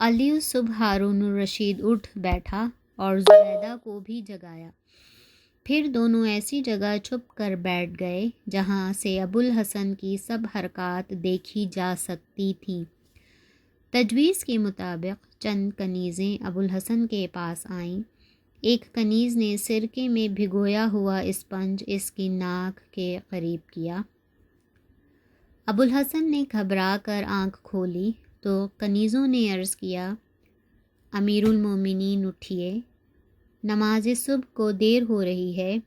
علی صبح ہارون الرشید اٹھ بیٹھا اور زبیدہ کو بھی جگایا۔ پھر دونوں ایسی جگہ چھپ کر بیٹھ گئے جہاں سے ابوالحسن کی سب حرکات دیکھی جا سکتی تھیں۔ تجویز کے مطابق چند کنیزیں ابوالحسن کے پاس آئیں۔ ایک کنیز نے سرکے میں بھگویا ہوا اسپنج اس کی ناک کے قریب کیا۔ ابوالحسن نے گھبرا کر آنکھ کھولی تو کنیزوں نے عرض کیا، امیر المومنین اٹھیے، نماز صبح کو دیر ہو رہی ہے۔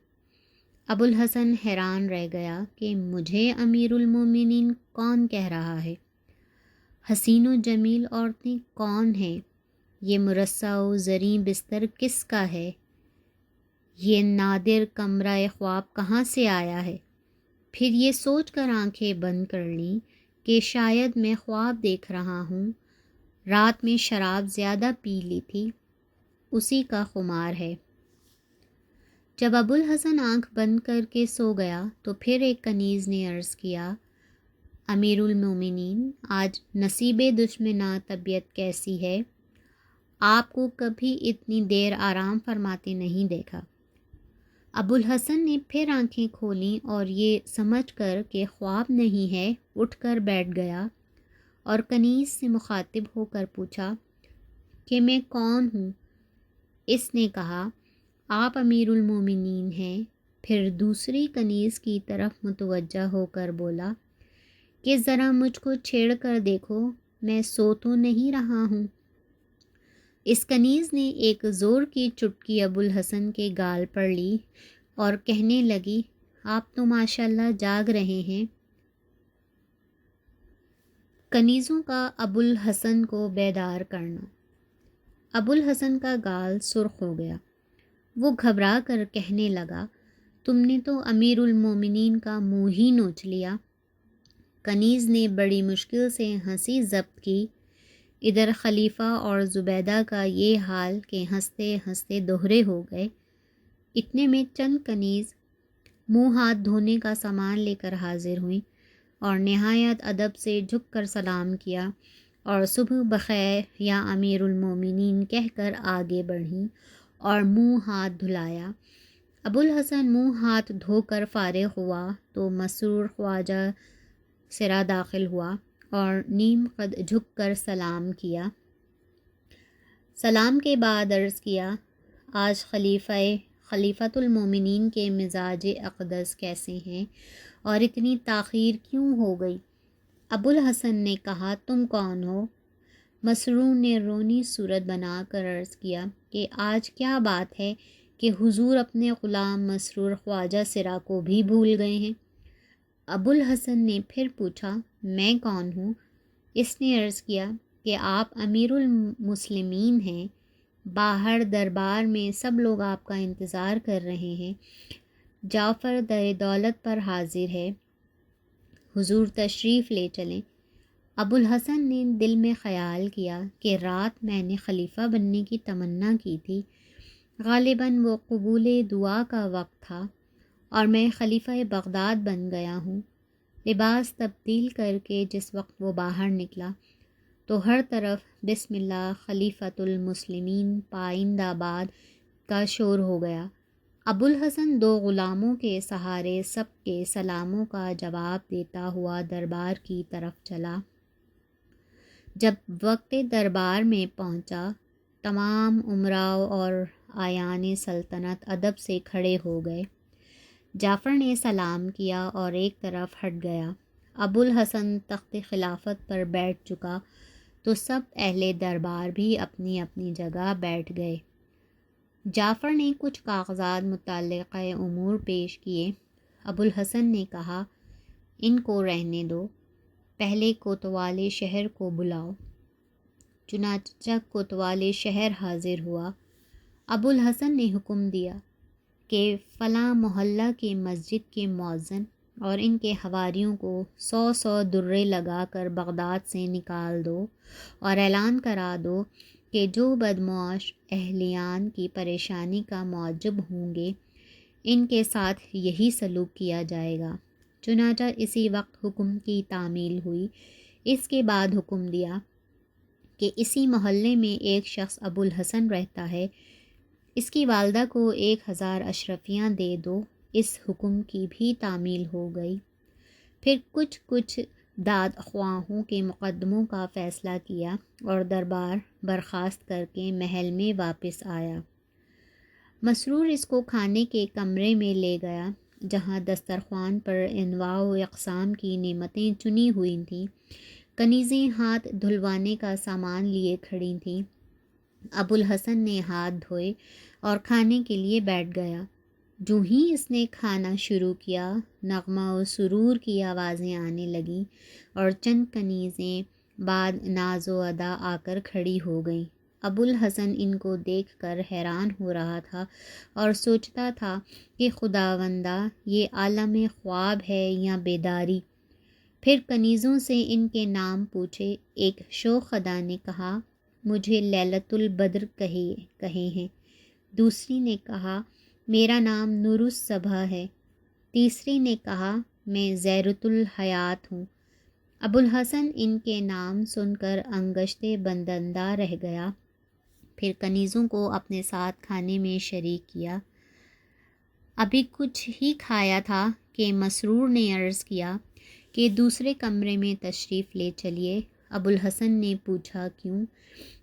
ابوالحسن حیران رہ گیا کہ مجھے امیر المومنین کون کہہ رہا ہے؟ حسین و جمیل عورتیں کون ہیں؟ یہ مرصع و زریں بستر کس کا ہے؟ یہ نادر کمرہ خواب کہاں سے آیا ہے؟ پھر یہ سوچ کر آنکھیں بند کر لیں کہ شاید میں خواب دیکھ رہا ہوں، رات میں شراب زیادہ پی لی تھی، اسی کا خمار ہے۔ جب ابوالحسن آنکھ بند کر کے سو گیا تو پھر ایک کنیز نے عرض کیا، امیر المومنین، آج نصیب دشمناں طبیعت کیسی ہے؟ آپ کو کبھی اتنی دیر آرام فرماتے نہیں دیکھا۔ ابوالحسن نے پھر آنکھیں کھولیں اور یہ سمجھ کر کہ خواب نہیں ہے اٹھ کر بیٹھ گیا اور کنیز سے مخاطب ہو کر پوچھا کہ میں کون ہوں؟ اس نے کہا، آپ امیر المومنین ہیں۔ پھر دوسری کنیز کی طرف متوجہ ہو کر بولا کہ ذرا مجھ کو چھیڑ کر دیکھو، میں سو تو نہیں رہا ہوں۔ اس کنیز نے ایک زور کی چٹکی ابوالحسن کے گال پر لی اور کہنے لگی، آپ تو ماشاءاللہ جاگ رہے ہیں۔ کنیزوں کا ابوالحسن کو بیدار کرنا۔ ابوالحسن کا گال سرخ ہو گیا۔ وہ گھبرا کر کہنے لگا، تم نے تو امیر المومنین کا منہ ہی نوچ لیا۔ کنیز نے بڑی مشکل سے ہنسی ضبط کی۔ ادھر خلیفہ اور زبیدہ کا یہ حال کہ ہنستے ہنستے دوہرے ہو گئے۔ اتنے میں چند کنیز منہ ہاتھ دھونے کا سامان لے کر حاضر ہوئیں اور نہایت ادب سے جھک کر سلام کیا اور صبح بخیر یا امیر المومنین کہہ کر آگے بڑھیں اور منہ ہاتھ دھلایا۔ ابوالحسن منہ ہاتھ دھو کر فارغ ہوا تو مسرور خواجہ سرا داخل ہوا اور نیم قد جھک کر سلام کیا۔ سلام کے بعد عرض کیا، آج خلیفۃ المومنین کے مزاج اقدس کیسے ہیں اور اتنی تاخیر کیوں ہو گئی؟ ابوالحسن نے کہا، تم کون ہو؟ مسرور نے رونی صورت بنا کر عرض کیا کہ آج کیا بات ہے کہ حضور اپنے غلام مسرور خواجہ سرا کو بھی بھول گئے ہیں؟ ابوالحسن نے پھر پوچھا، میں کون ہوں؟ اس نے عرض کیا کہ آپ امیر المسلمین ہیں، باہر دربار میں سب لوگ آپ کا انتظار کر رہے ہیں، جعفر در دولت پر حاضر ہے، حضور تشریف لے چلیں۔ ابوالحسن نے دل میں خیال کیا کہ رات میں نے خلیفہ بننے کی تمنا کی تھی، غالباً وہ قبول دعا کا وقت تھا اور میں خلیفہ بغداد بن گیا ہوں۔ لباس تبدیل کر کے جس وقت وہ باہر نکلا تو ہر طرف بسم اللہ خلیفۃ المسلمین پائندہ باد کا شور ہو گیا۔ ابوالحسن دو غلاموں کے سہارے سب کے سلاموں کا جواب دیتا ہوا دربار کی طرف چلا۔ جب وقت دربار میں پہنچا، تمام امراء اور اعیان سلطنت ادب سے کھڑے ہو گئے۔ جعفر نے سلام کیا اور ایک طرف ہٹ گیا۔ ابوالحسن تخت خلافت پر بیٹھ چکا تو سب اہل دربار بھی اپنی اپنی جگہ بیٹھ گئے۔ جعفر نے کچھ کاغذات متعلقہ امور پیش کیے۔ ابوالحسن نے کہا، ان کو رہنے دو، پہلے کوتوال شہر کو بلاؤ۔ چنانچہ کوتوال شہر حاضر ہوا۔ ابوالحسن نے حکم دیا کہ فلاں محلہ کی مسجد کے مؤذن اور ان کے حواریوں کو 100 درے لگا کر بغداد سے نکال دو اور اعلان کرا دو کہ جو بدمعاش اہلیان کی پریشانی کا معجب ہوں گے ان کے ساتھ یہی سلوک کیا جائے گا۔ چنانچہ اسی وقت حکم کی تعمیل ہوئی۔ اس کے بعد حکم دیا کہ اسی محلے میں ایک شخص ابو الحسن رہتا ہے، اس کی والدہ کو 1000 اشرفیاں دے دو۔ اس حکم کی بھی تعمیل ہو گئی۔ پھر کچھ داد خواہوں کے مقدموں کا فیصلہ کیا اور دربار برخاست کر کے محل میں واپس آیا۔ مسرور اس کو کھانے کے کمرے میں لے گیا، جہاں دسترخوان پر انواع و اقسام کی نعمتیں چنی ہوئی تھیں۔ کنیزیں ہاتھ دھلوانے کا سامان لیے کھڑی تھیں۔ ابو الحسن نے ہاتھ دھوئے اور کھانے کے لیے بیٹھ گیا۔ جو ہی اس نے کھانا شروع کیا، نغمہ و سرور کی آوازیں آنے لگیں اور چند کنیزیں بعد ناز و ادا آ کر کھڑی ہو گئیں۔ ابو الحسن ان کو دیکھ کر حیران ہو رہا تھا اور سوچتا تھا کہ خداوندہ، یہ عالم خواب ہے یا بیداری؟ پھر کنیزوں سے ان کے نام پوچھے۔ ایک شوخ ادا نے کہا، مجھے لیلۃ البدر کہے ہیں۔ دوسری نے کہا، میرا نام نور الصبح ہے۔ تیسری نے کہا، میں زہرۃ الحیات ہوں۔ ابو الحسن ان کے نام سن کر انگشتے بندندہ رہ گیا، پھر کنیزوں کو اپنے ساتھ کھانے میں شریک کیا۔ ابھی کچھ ہی کھایا تھا کہ مسرور نے عرض کیا کہ دوسرے کمرے میں تشریف لے چلیے۔ ابو الحسن نے پوچھا، کیوں؟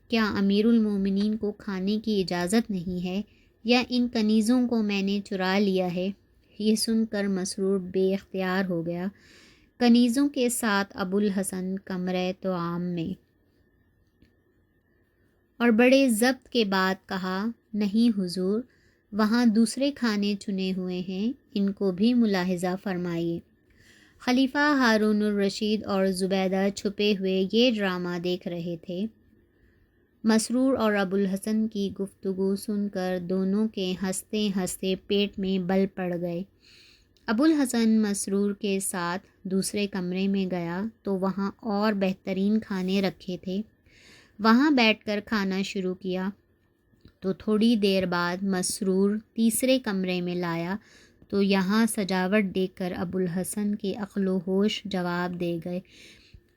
کیا امیر المومنین کو کھانے کی اجازت نہیں ہے، یا ان کنیزوں کو میں نے چرا لیا ہے؟ یہ سن کر مسرور بے اختیار ہو گیا۔ کنیزوں کے ساتھ ابو الحسن کمرہ طعام میں، اور بڑے ضبط کے بعد کہا، نہیں حضور، وہاں دوسرے کھانے چنے ہوئے ہیں، ان کو بھی ملاحظہ فرمائیے۔ خلیفہ ہارون الرشید اور زبیدہ چھپے ہوئے یہ ڈرامہ دیکھ رہے تھے۔ مسرور اور ابو الحسن کی گفتگو سن کر دونوں کے ہنستے ہنستے پیٹ میں بل پڑ گئے۔ ابو الحسن مسرور کے ساتھ دوسرے کمرے میں گیا تو وہاں اور بہترین کھانے رکھے تھے۔ وہاں بیٹھ کر کھانا شروع کیا تو تھوڑی دیر بعد مسرور تیسرے کمرے میں لایا تو یہاں سجاوٹ دیکھ کر ابو الحسن کے عقل و ہوش جواب دے گئے،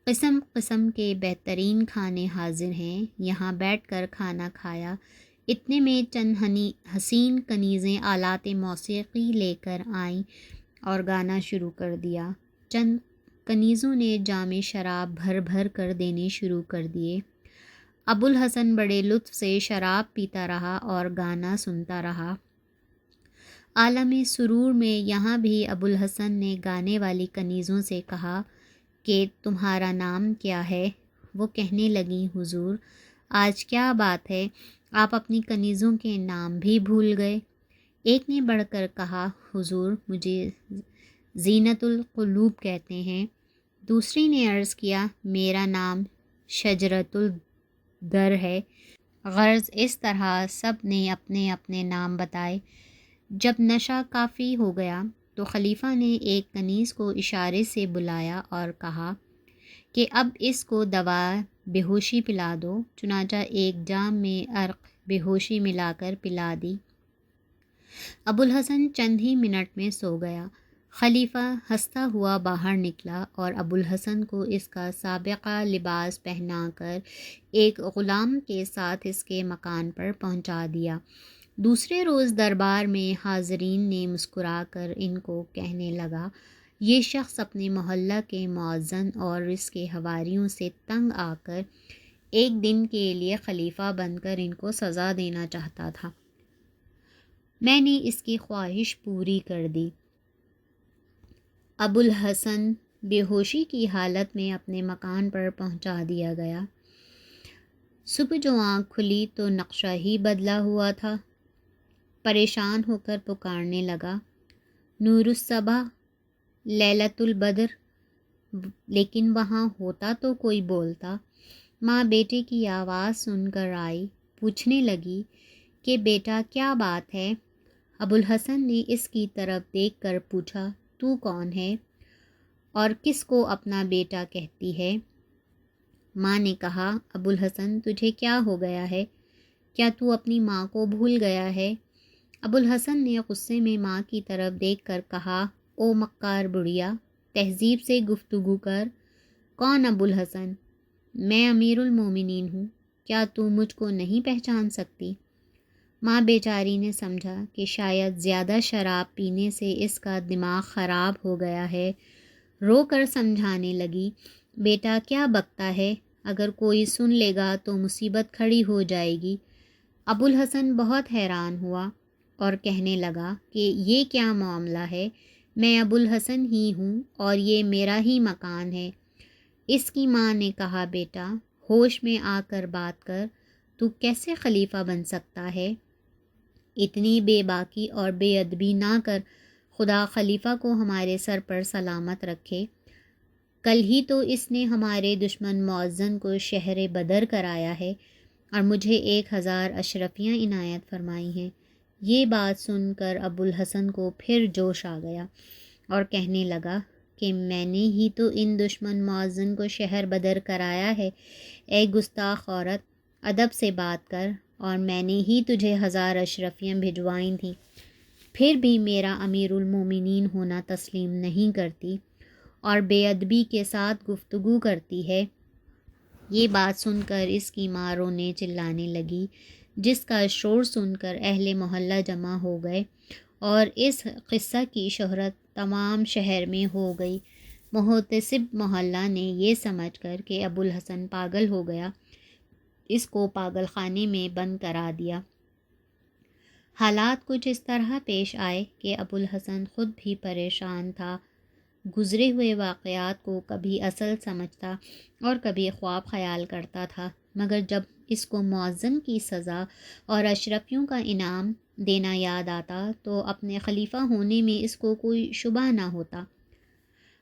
قسم قسم کے بہترین کھانے حاضر ہیں، یہاں بیٹھ کر کھانا کھایا۔ اتنے میں چند حسین کنیزیں آلات موسیقی لے کر آئیں اور گانا شروع کر دیا۔ چند کنیزوں نے جام شراب بھر بھر کر دینے شروع کر دیے۔ ابو الحسن بڑے لطف سے شراب پیتا رہا اور گانا سنتا رہا۔ عالم سرور میں یہاں بھی ابو الحسن نے گانے والی کنیزوں سے کہا کہ تمہارا نام کیا ہے؟ وہ کہنے لگیں، حضور، آج کیا بات ہے، آپ اپنی کنیزوں کے نام بھی بھول گئے۔ ایک نے بڑھ کر کہا، حضور، مجھے زینت القلوب کہتے ہیں۔ دوسری نے عرض کیا، میرا نام شجرۃ الدر ہے۔ غرض اس طرح سب نے اپنے اپنے نام بتائے۔ جب نشہ کافی ہو گیا تو خلیفہ نے ایک کنیز کو اشارے سے بلایا اور کہا کہ اب اس کو دوا بے ہوشی پلا دو۔ چنانچہ ایک جام میں عرق بے ہوشی ملا کر پلا دی۔ ابو الحسن چند ہی منٹ میں سو گیا۔ خلیفہ ہنستا ہوا باہر نکلا اور ابو الحسن کو اس کا سابقہ لباس پہنا کر ایک غلام کے ساتھ اس کے مکان پر پہنچا دیا۔ دوسرے روز دربار میں حاضرین نے مسکرا کر ان کو کہنے لگا، یہ شخص اپنے محلہ کے مؤذن اور اس کے حواریوں سے تنگ آ کر ایک دن کے لیے خلیفہ بن کر ان کو سزا دینا چاہتا تھا۔ میں نے اس کی خواہش پوری کر دی۔ ابو الحسن بے ہوشی کی حالت میں اپنے مکان پر پہنچا دیا گیا۔ صبح جو آنکھ کھلی تو نقشہ ہی بدلا ہوا تھا۔ پریشان ہو کر پکارنے لگا، نور الصبح، لیلۃ البدر، لیکن وہاں ہوتا تو کوئی بولتا۔ ماں بیٹے کی آواز سن کر آئی، پوچھنے لگی کہ بیٹا کیا بات ہے؟ ابو الحسن نے اس کی طرف دیکھ کر پوچھا، تو کون ہے اور کس کو اپنا بیٹا کہتی ہے؟ ماں نے کہا، ابو الحسن، تجھے کیا ہو گیا ہے؟ کیا تو اپنی ماں کو بھول گیا ہے؟ ابو الحسن نے غصے میں ماں کی طرف دیکھ کر کہا، او مکار بڑھیا، تہذیب سے گفتگو کر۔ کون ابو الحسن؟ میں امیر المومنین ہوں، کیا تو مجھ کو نہیں پہچان سکتی؟ ماں بیچاری نے سمجھا کہ شاید زیادہ شراب پینے سے اس کا دماغ خراب ہو گیا ہے۔ رو کر سمجھانے لگی، بیٹا کیا بکتا ہے، اگر کوئی سن لے گا تو مصیبت کھڑی ہو جائے گی۔ ابوالحسن بہت حیران ہوا اور کہنے لگا کہ یہ کیا معاملہ ہے، میں ابوالحسن ہی ہوں اور یہ میرا ہی مکان ہے۔ اس کی ماں نے کہا، بیٹا ہوش میں آ کر بات کر، تو کیسے خلیفہ بن سکتا ہے؟ اتنی بے باکی اور بے ادبی نہ کر، خدا خلیفہ کو ہمارے سر پر سلامت رکھے۔ کل ہی تو اس نے ہمارے دشمن معزن کو شہر بدر کرایا ہے اور مجھے 1000 اشرفیاں عنایت فرمائی ہیں۔ یہ بات سن کر ابوالحسن کو پھر جوش آ گیا اور کہنے لگا کہ میں نے ہی تو ان دشمن معزن کو شہر بدر کرایا ہے۔ اے گستاخ عورت، ادب سے بات کر، اور میں نے ہی تجھے 1000 اشرفیاں بھجوائیں تھیں، پھر بھی میرا امیر المومنین ہونا تسلیم نہیں کرتی اور بے ادبی کے ساتھ گفتگو کرتی ہے۔ یہ بات سن کر اس کی ماں رونے چلانے لگی، جس کا شور سن کر اہل محلہ جمع ہو گئے اور اس قصہ کی شہرت تمام شہر میں ہو گئی۔ محتسب محلہ نے یہ سمجھ کر کہ ابوالحسن پاگل ہو گیا، اس کو پاگل خانے میں بند کرا دیا۔ حالات کچھ اس طرح پیش آئے کہ ابوالحسن خود بھی پریشان تھا۔ گزرے ہوئے واقعات کو کبھی اصل سمجھتا اور کبھی خواب خیال کرتا تھا، مگر جب اس کو معزن کی سزا اور اشرفیوں کا انعام دینا یاد آتا تو اپنے خلیفہ ہونے میں اس کو کوئی شبہ نہ ہوتا۔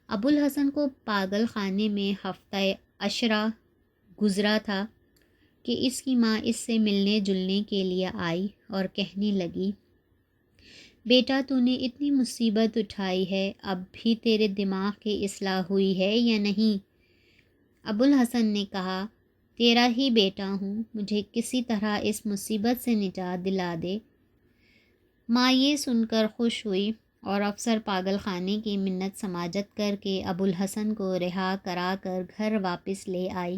ابوالحسن کو پاگل خانے میں ہفتہ عشرہ گزرا تھا کہ اس کی ماں اس سے ملنے جلنے کے لیے آئی اور کہنے لگی، بیٹا تو نے اتنی مصیبت اٹھائی ہے، اب بھی تیرے دماغ کی اصلاح ہوئی ہے یا نہیں؟ ابوالحسن نے کہا، تیرا ہی بیٹا ہوں، مجھے کسی طرح اس مصیبت سے نجات دلا دے۔ ماں یہ سن کر خوش ہوئی اور افسر پاگل خانے کی منت سماجت کر کے ابوالحسن کو رہا کرا کر گھر واپس لے آئی۔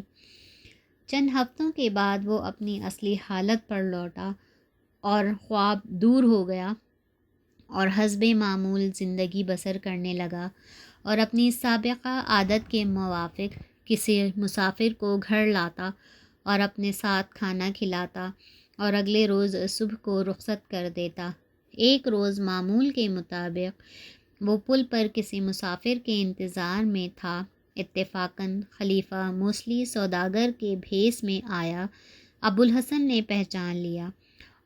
چند ہفتوں کے بعد وہ اپنی اصلی حالت پر لوٹا اور خواب دور ہو گیا اور حسب معمول زندگی بسر کرنے لگا اور اپنی سابقہ عادت کے موافق کسی مسافر کو گھر لاتا اور اپنے ساتھ کھانا کھلاتا اور اگلے روز صبح کو رخصت کر دیتا۔ ایک روز معمول کے مطابق وہ پل پر کسی مسافر کے انتظار میں تھا۔ اتفاقاً خلیفہ موصلی سوداگر کے بھیس میں آیا۔ ابوالحسن نے پہچان لیا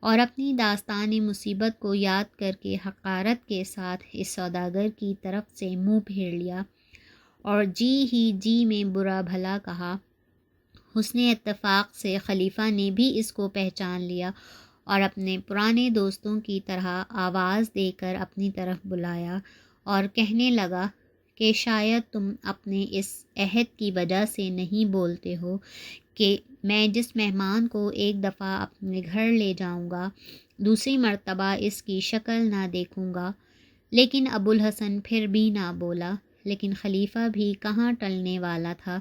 اور اپنی داستان مصیبت کو یاد کر کے حقارت کے ساتھ اس سوداگر کی طرف سے منہ پھیر لیا اور جی ہی جی میں برا بھلا کہا۔ حسن اتفاق سے خلیفہ نے بھی اس کو پہچان لیا اور اپنے پرانے دوستوں کی طرح آواز دے کر اپنی طرف بلایا اور کہنے لگا کہ شاید تم اپنے اس عہد کی وجہ سے نہیں بولتے ہو کہ میں جس مہمان کو ایک دفعہ اپنے گھر لے جاؤں گا، دوسری مرتبہ اس کی شکل نہ دیکھوں گا۔ لیکن ابوالحسن پھر بھی نہ بولا، لیکن خلیفہ بھی کہاں ٹلنے والا تھا،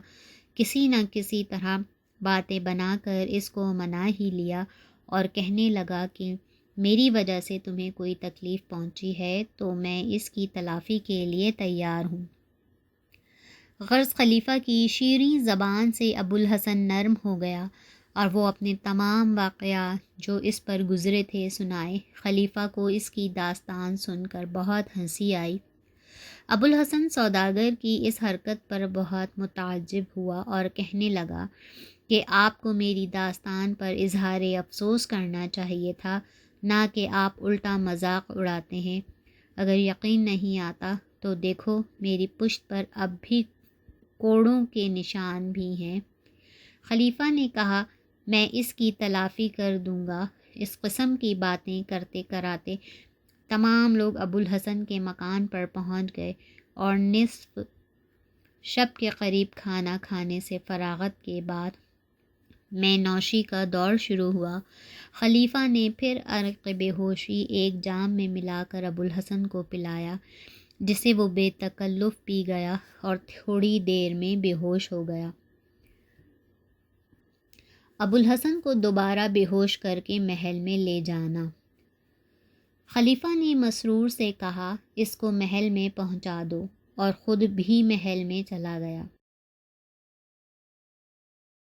کسی نہ کسی طرح باتیں بنا کر اس کو منا ہی لیا اور کہنے لگا کہ میری وجہ سے تمہیں کوئی تکلیف پہنچی ہے تو میں اس کی تلافی کے لیے تیار ہوں۔ غرض خلیفہ کی شیریں زبان سے ابوالحسن نرم ہو گیا اور وہ اپنے تمام واقعات جو اس پر گزرے تھے سنائے۔ خلیفہ کو اس کی داستان سن کر بہت ہنسی آئی۔ ابوالحسن سوداگر کی اس حرکت پر بہت متعجب ہوا اور کہنے لگا کہ آپ کو میری داستان پر اظہار افسوس کرنا چاہیے تھا، نہ کہ آپ الٹا مذاق اڑاتے ہیں۔ اگر یقین نہیں آتا تو دیکھو، میری پشت پر اب بھی کوڑوں کے نشان بھی ہیں۔ خلیفہ نے کہا، میں اس کی تلافی کر دوں گا۔ اس قسم کی باتیں کرتے کراتے تمام لوگ ابوالحسن کے مکان پر پہنچ گئے اور نصف شب کے قریب کھانا کھانے سے فراغت کے بعد میں نوشی کا دور شروع ہوا۔ خلیفہ نے پھر عرق بے ہوشی ایک جام میں ملا کر ابوالحسن کو پلایا، جسے وہ بے تکلف پی گیا اور تھوڑی دیر میں بے ہوش ہو گیا۔ ابوالحسن کو دوبارہ بے ہوش کر کے محل میں لے جانا۔ خلیفہ نے مسرور سے کہا اس کو محل میں پہنچا دو، اور خود بھی محل میں چلا گیا۔